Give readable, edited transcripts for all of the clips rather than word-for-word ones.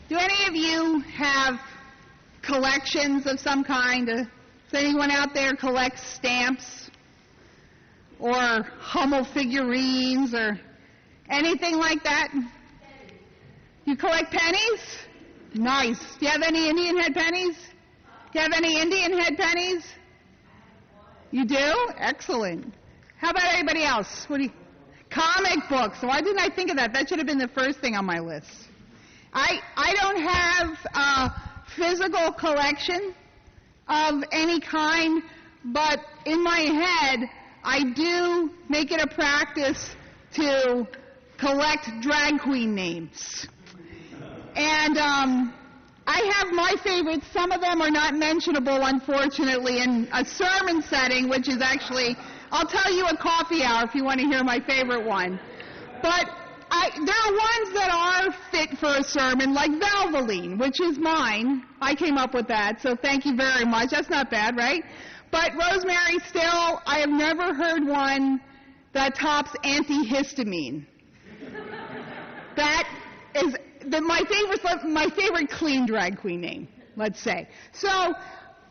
Do any of you have collections of some kind? Does anyone out there collect stamps or Hummel figurines or anything like that? You collect pennies? Nice. Do you have any Indian head pennies? Do you have any Indian head pennies? You do? Excellent. How about anybody else? Comic books. Why didn't I think of that? That should have been the first thing on my list. I don't have a physical collection of any kind, but in my head, I do make it a practice to collect drag queen names. And I have my favorites. Some of them are not mentionable, unfortunately, in a sermon setting, which is actually, I'll tell you a coffee hour if you want to hear my favorite one. But there are ones that are fit for a sermon, like Valvoline, which is mine. I came up with that, so thank you very much. That's not bad, right? But Rosemary, still, I have never heard one that tops antihistamine. That is my favorite clean drag queen name, let's say. So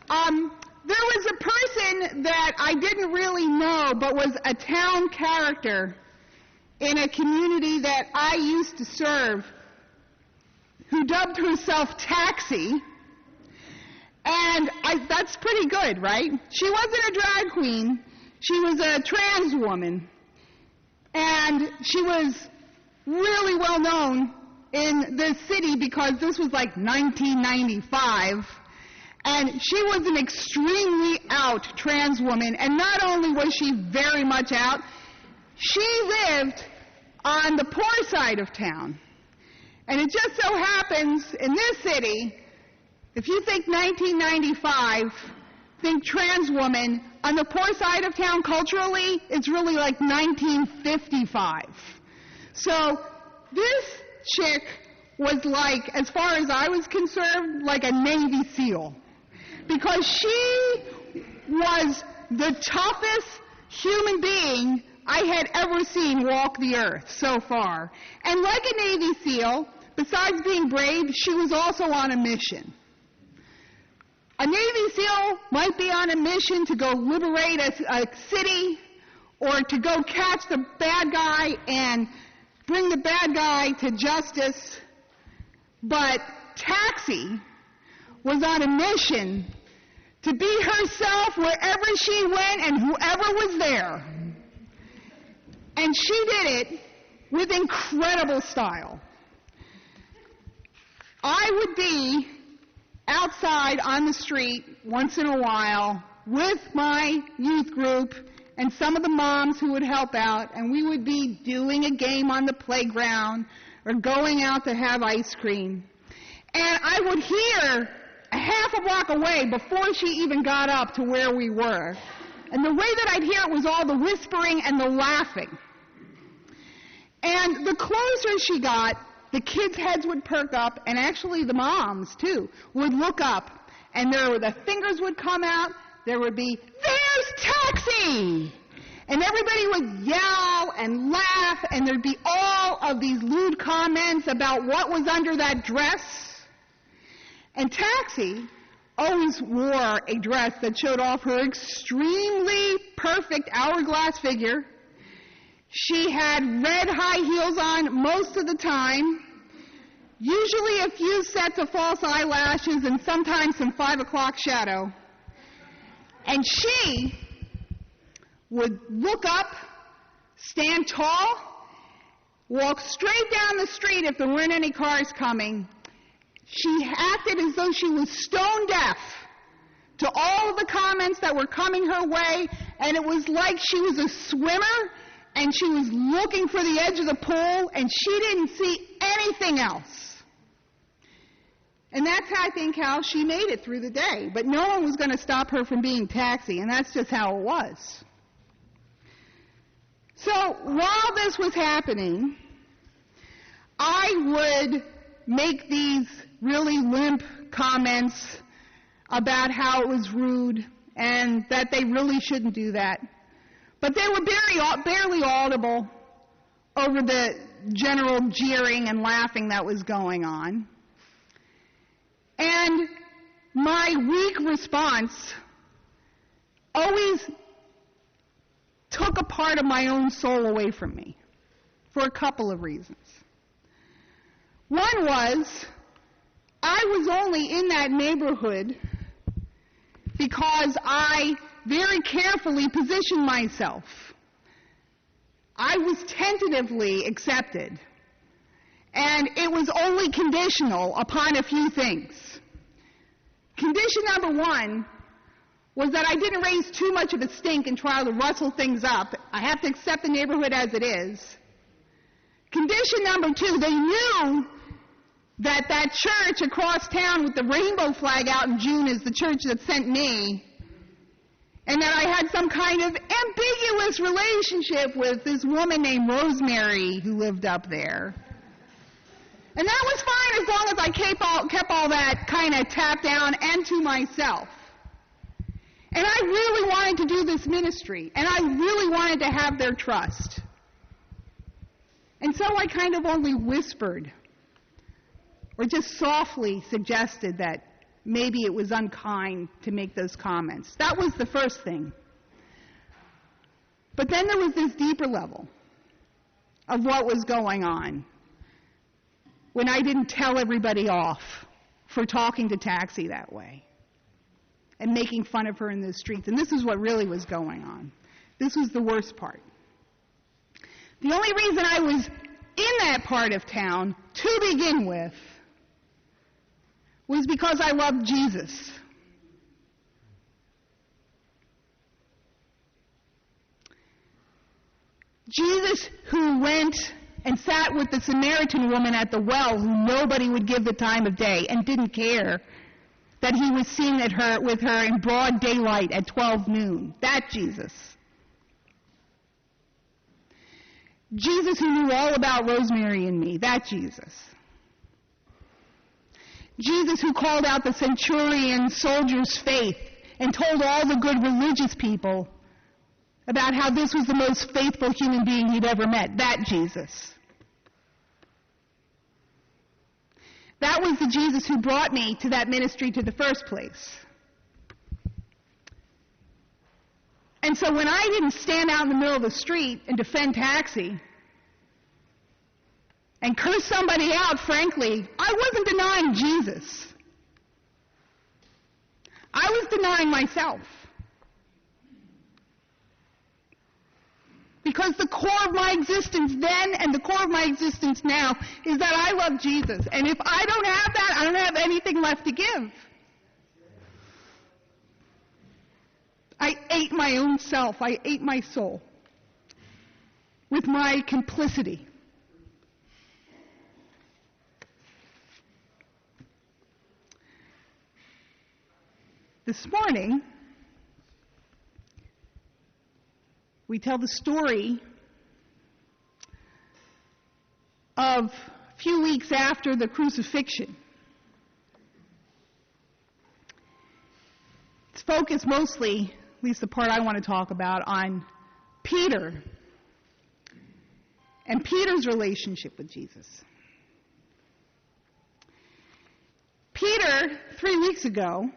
there was a person that I didn't really know, but was a town character in a community that I used to serve, who dubbed herself Taxi. And that's pretty good, right? She wasn't a drag queen. She was a trans woman. And she was really well known in the city because this was like 1995. And she was an extremely out trans woman. And not only was she very much out, she lived on the poor side of town. And it just so happens in this city, if you think 1995, think trans woman, on the poor side of town culturally, it's really like 1955. So this chick was like, as far as I was concerned, like a Navy SEAL. Because she was the toughest human being I had ever seen walk the earth so far. And like a Navy SEAL, besides being brave, she was also on a mission. A Navy SEAL might be on a mission to go liberate a city or to go catch the bad guy and bring the bad guy to justice. But Taxi was on a mission to be herself wherever she went and whoever was there. And she did it with incredible style. I would be outside on the street once in a while with my youth group and some of the moms who would help out, and we would be doing a game on the playground or going out to have ice cream. And I would hear a half a block away before she even got up to where we were. And the way that I'd hear it was all the whispering and the laughing. And the closer she got, the kids' heads would perk up, and actually the moms, too, would look up, and the fingers would come out. There would be, "There's Taxi!" And everybody would yell and laugh, and there'd be all of these lewd comments about what was under that dress. And Taxi always wore a dress that showed off her extremely perfect hourglass figure. She had red high heels on most of the time, usually a few sets of false eyelashes and sometimes some 5 o'clock shadow. And she would look up, stand tall, walk straight down the street if there weren't any cars coming. She acted as though she was stone deaf to all of the comments that were coming her way, and it was like she was a swimmer and she was looking for the edge of the pool, and she didn't see anything else. And that's, I think, how she made it through the day. But no one was going to stop her from being Taxi, and that's just how it was. So while this was happening, I would make these really limp comments about how it was rude and that they really shouldn't do that. But they were barely audible over the general jeering and laughing that was going on. And my weak response always took a part of my own soul away from me for a couple of reasons. One was, I was only in that neighborhood because I very carefully positioned myself. I was tentatively accepted, and it was only conditional upon a few things. Condition number one was that I didn't raise too much of a stink and try to rustle things up. I have to accept the neighborhood as it is. Condition number two, they knew that that church across town with the rainbow flag out in June is the church that sent me, and that I had some kind of ambiguous relationship with this woman named Rosemary who lived up there. And that was fine as long as I kept all that kind of tapped down and to myself. And I really wanted to do this ministry, and I really wanted to have their trust. And so I kind of only whispered, or just softly suggested that maybe it was unkind to make those comments. That was the first thing. But then there was this deeper level of what was going on when I didn't tell everybody off for talking to Taxi that way and making fun of her in the streets. And this is what really was going on. This was the worst part. The only reason I was in that part of town to begin with was because I loved Jesus. Jesus, who went and sat with the Samaritan woman at the well, who nobody would give the time of day, and didn't care that he was seen with her in broad daylight at 12 noon. That Jesus. Jesus who knew all about Rosemary and me. That Jesus. Jesus who called out the centurion soldier's faith and told all the good religious people about how this was the most faithful human being he'd ever met. That Jesus. That was the Jesus who brought me to that ministry to the first place. And so when I didn't stand out in the middle of the street and defend Taxi and curse somebody out, frankly, I wasn't denying Jesus. I was denying myself. Because the core of my existence then and the core of my existence now is that I love Jesus. And if I don't have that, I don't have anything left to give. I ate my own self. I ate my soul with my complicity. This morning, we tell the story of a few weeks after the crucifixion. It's focused mostly, at least the part I want to talk about, on Peter and Peter's relationship with Jesus. Peter, 3 weeks ago,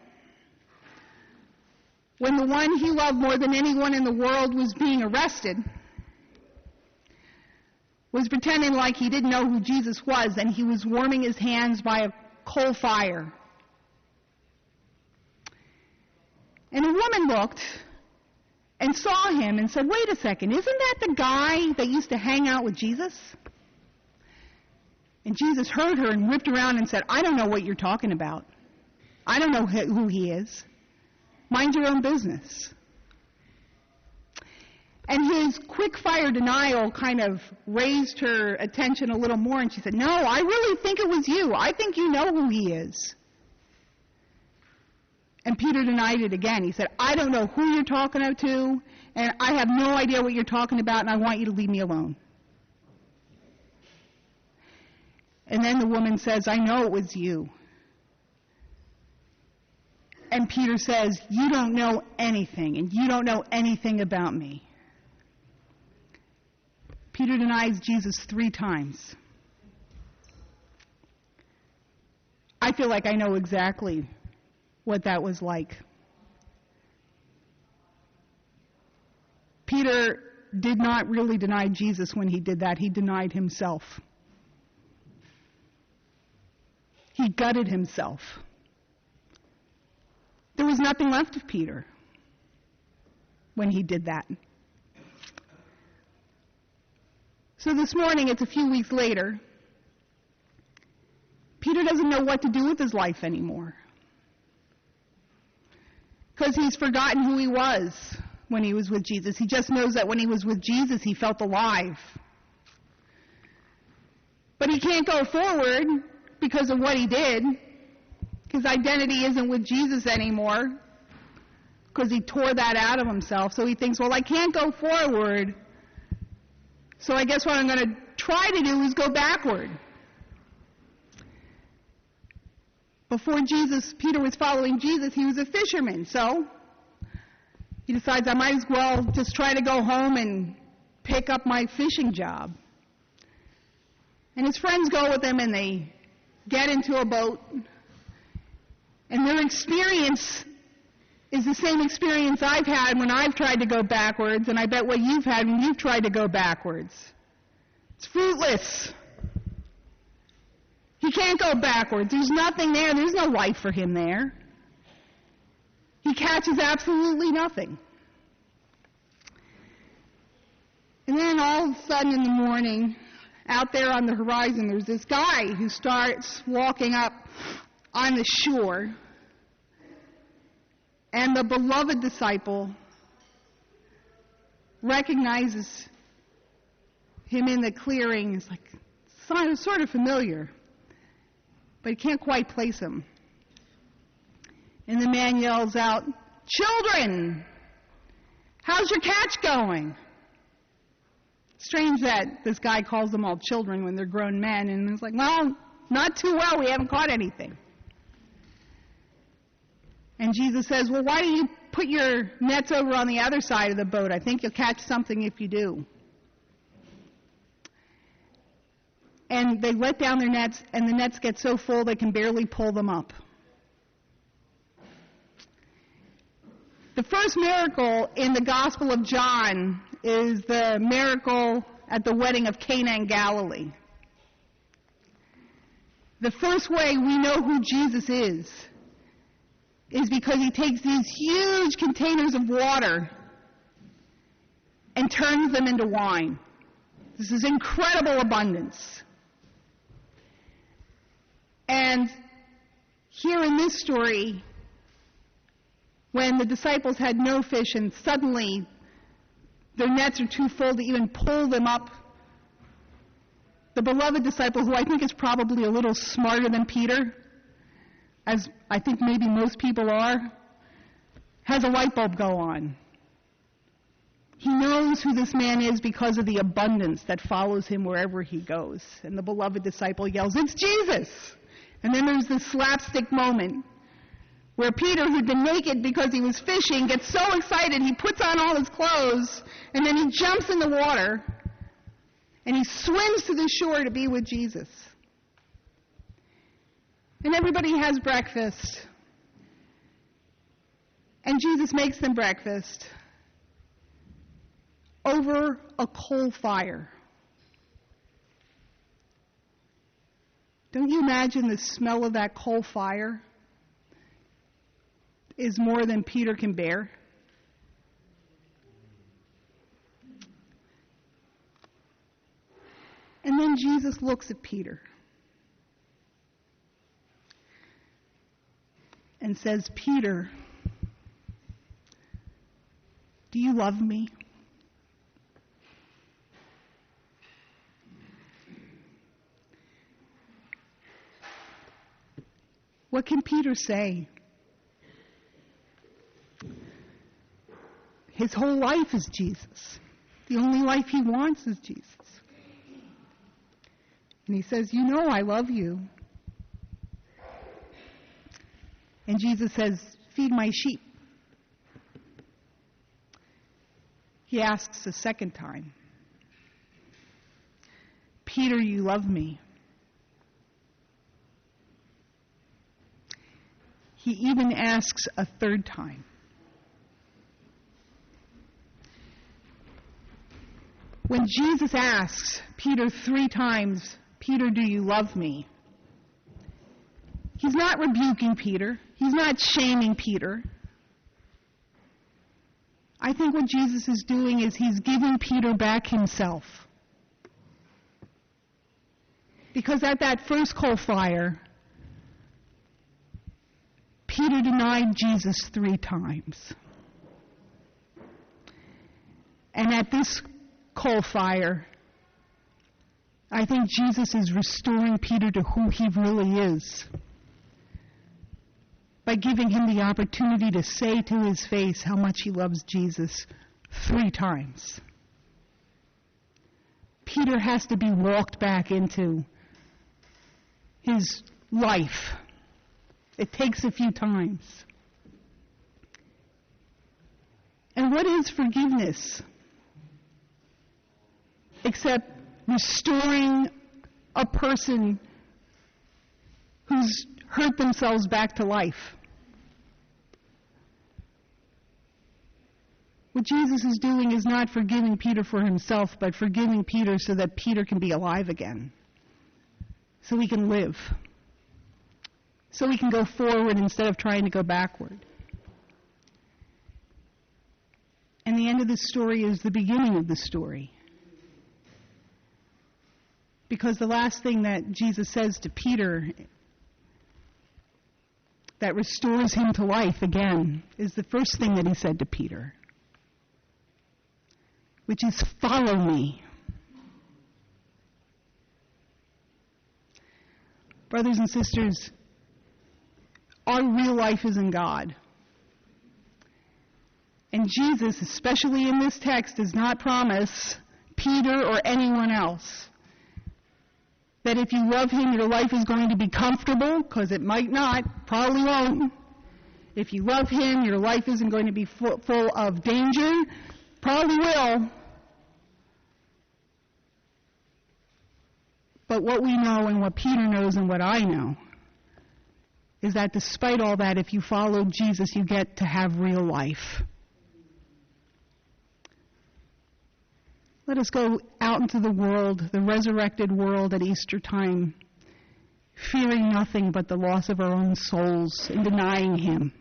when the one he loved more than anyone in the world was being arrested, was pretending like he didn't know who Jesus was, and he was warming his hands by a coal fire. And a woman looked and saw him and said, "Wait a second, isn't that the guy that used to hang out with Jesus?" And Jesus heard her and whipped around and said, "I don't know what you're talking about. I don't know who he is. Mind your own business." And his quick-fire denial kind of raised her attention a little more, and she said, "No, I really think it was you. I think you know who he is." And Peter denied it again. He said, "I don't know who you're talking to, and I have no idea what you're talking about, and I want you to leave me alone." And then the woman says, "I know it was you." And Peter says, "You don't know anything, and you don't know anything about me." Peter denies Jesus 3 times. I I feel like I know exactly what that was like. Peter did not really deny Jesus when he did that. He denied himself. He gutted himself. There was nothing left of Peter when he did that. So this morning, it's a few weeks later, Peter doesn't know what to do with his life anymore. Because he's forgotten who he was when he was with Jesus. He just knows that when he was with Jesus, he felt alive. But he can't go forward because of what he did. His identity isn't with Jesus anymore because he tore that out of himself. So he thinks, well, I can't go forward, so I guess what I'm going to try to do is go backward. Before Peter was following Jesus, he was a fisherman. So he decides, I might as well just try to go home and pick up my fishing job. And his friends go with him, and they get into a boat. And their experience is the same experience I've had when I've tried to go backwards, and I bet what you've had when you've tried to go backwards. It's fruitless. He can't go backwards. There's nothing there. There's no life for him there. He catches absolutely nothing. And then all of a sudden in the morning, out there on the horizon, there's this guy who starts walking up on the shore. And the beloved disciple recognizes him in the clearing. It's like, sort of familiar, but he can't quite place him. And the man yells out, "Children, how's your catch going?" Strange that this guy calls them all children when they're grown men. And it's like, well, not too well. We haven't caught anything. And Jesus says, well, why don't you put your nets over on the other side of the boat? I think you'll catch something if you do. And they let down their nets, and the nets get so full they can barely pull them up. The first miracle in the Gospel of John is the miracle at the wedding of Cana in Galilee. The first way we know who Jesus is because he takes these huge containers of water and turns them into wine. This is incredible abundance. And here in this story, when the disciples had no fish and suddenly their nets are too full to even pull them up, the beloved disciple, who I think is probably a little smarter than Peter, as I think maybe most people are, has a light bulb go on. He knows who this man is because of the abundance that follows him wherever he goes. And the beloved disciple yells, "It's Jesus!" And then there's this slapstick moment where Peter, who'd been naked because he was fishing, gets so excited he puts on all his clothes, and then he jumps in the water, and he swims to the shore to be with Jesus. And everybody has breakfast. And Jesus makes them breakfast over a coal fire. Don't you imagine the smell of that coal fire is more than Peter can bear? And then Jesus looks at Peter and says, "Peter, do you love me?" What can Peter say? His whole life is Jesus. The only life he wants is Jesus. And he says, "You know I love you." And Jesus says, "Feed my sheep." He asks a second time, "Peter, you love me?" he even asks a third time. When Jesus asks Peter 3 times, "Peter, do you love me?" He's not rebuking Peter. He's not shaming Peter. I think what Jesus is doing is he's giving Peter back himself. Because at that first coal fire, Peter denied Jesus 3 times. And at this coal fire, I think Jesus is restoring Peter to who he really is by giving him the opportunity to say to his face how much he loves Jesus 3 times. Peter has to be walked back into his life. It takes a few times. And what is forgiveness? Except restoring a person who's hurt themselves back to life. What Jesus is doing is not forgiving Peter for himself, but forgiving Peter so that Peter can be alive again. So he can live. So he can go forward instead of trying to go backward. And the end of the story is the beginning of the story. Because the last thing that Jesus says to Peter that restores him to life again is the first thing that he said to Peter, which is, "Follow me." Brothers and sisters, our real life is in God. And Jesus, especially in this text, does not promise Peter or anyone else that if you love him, your life is going to be comfortable, because it might not, probably won't. If you love him, your life isn't going to be full of danger, probably will. But what we know and what Peter knows and what I know is that despite all that, if you follow Jesus, you get to have real life. Let us go out into the world, the resurrected world at Easter time, fearing nothing but the loss of our own souls and denying him.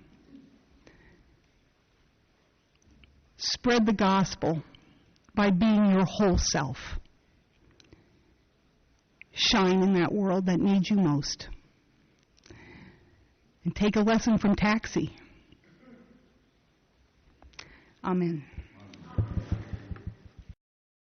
Spread the gospel by being your whole self. Shine in that world that needs you most. And take a lesson from Taxi. Amen.